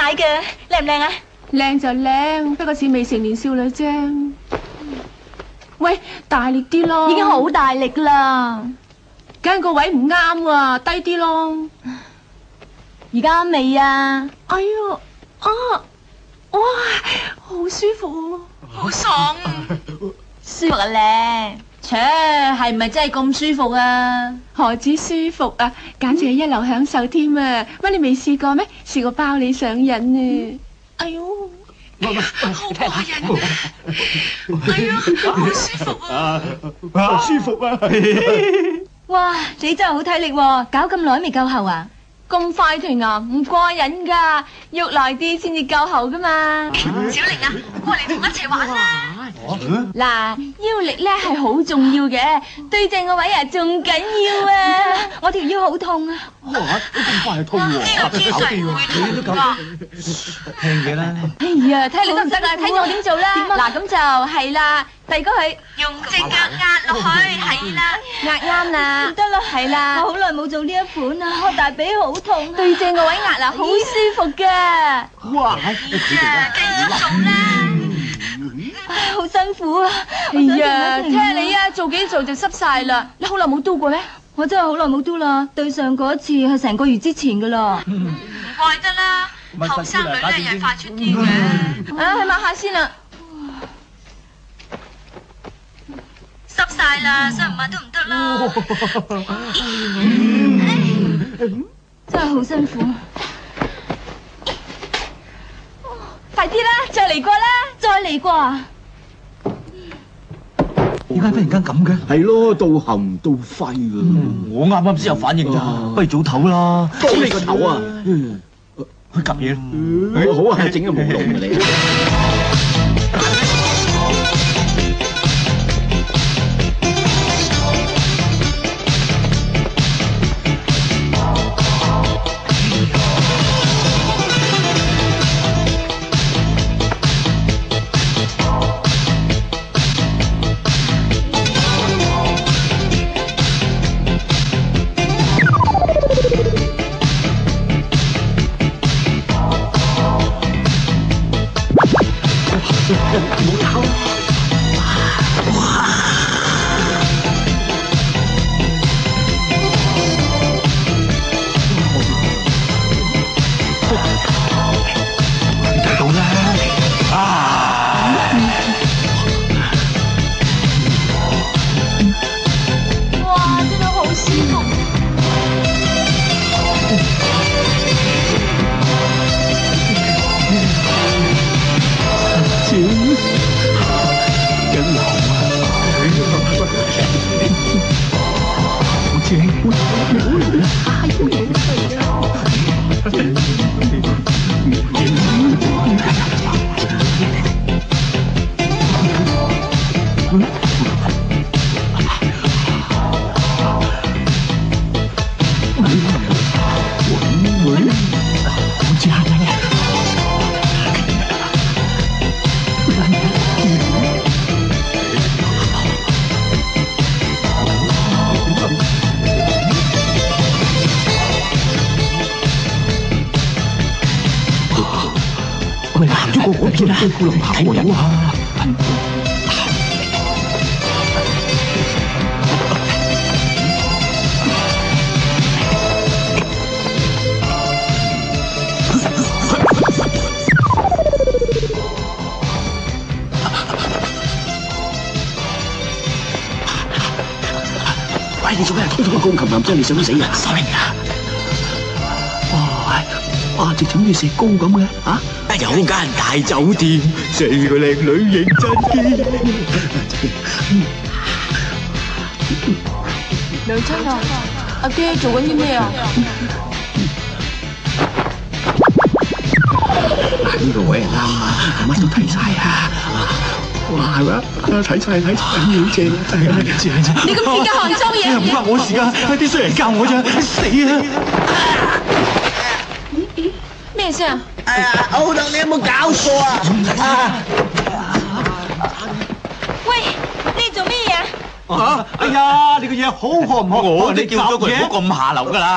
買嘅，靚唔靚啊？靚就靚，不過似未成年少女啫。喂，大力啲咯！已經好大力啦，梗個位唔啱喎，低啲咯。而家啱未啊？哎呀，啊，哇，好舒服，好爽啊！舒服啊靚，切係唔係真係咁舒服啊？何止舒服啊，簡直係一流享受添啊！乜你未試過咩？試過包你上癮啊！哎呦！好過癮啊！哎呀，好舒服啊！舒服啊！哇，你真係好體力喎，搞咁耐未夠喉啊？咁快停啊？唔過癮噶，喐耐啲先至夠喉噶嘛！小玲啊，過嚟同我一齊玩啦！嗱，腰力咧係好重要嘅，對正個位啊仲緊要啊！我條腰好痛啊！哇，咁快就痛喎！呢個姿勢會痛㗎。聽嘢啦！哎呀，睇你得唔得啊？睇住我點做啦！嗱，咁就係啦，遞高佢，用隻腳壓落去，係啦，壓啱啦，得啦，係啦。我好耐冇做呢一款啊，我大髀好痛，對正個位壓啦，好舒服噶。哇！繼續做啦！唉，好辛苦啊！哎呀，聽下你啊，做幾做就濕晒啦。你好耐冇嘟過咩？我真係好耐冇嘟啦，對上嗰一次係成個月之前噶啦。唔怪得啦，後生女咧又快出啲嘅。啊，去抹下先啦。濕晒啦，所以唔抹都唔得啦。真係好辛苦。快啲啦，再嚟過啦，再嚟過啊！點解忽然間咁嘅？係咯，到喉到肺啊！我啱啱先有反應咋，不如早唞啦。早你個頭啊！去夾嘢啦！好啊，整咗冇用嘅你。咪行咗過嗰邊啦，顧龍跑人啊！喂，你做咩偷咗個鋼琴男仔嚟想死人？sorry啊！哇，直情好似石膏咁嘅嚇！有間大酒店，4個靚女認真啲。娘親啊，阿爹做緊啲咩啊？呢個位係啱啊，乜都睇晒啊！哇，係咪啊？睇晒，好正啊！係啊，正。你咁點解學人裝嘢？唔關我事噶，係啲衰人教我咋，死啊！咩先啊？哎呀，歐特，你有冇搞錯啊？喂，你做咩嘢啊？哎呀，你個嘢好學唔學？我哋叫咗佢唔好咁下流噶啦。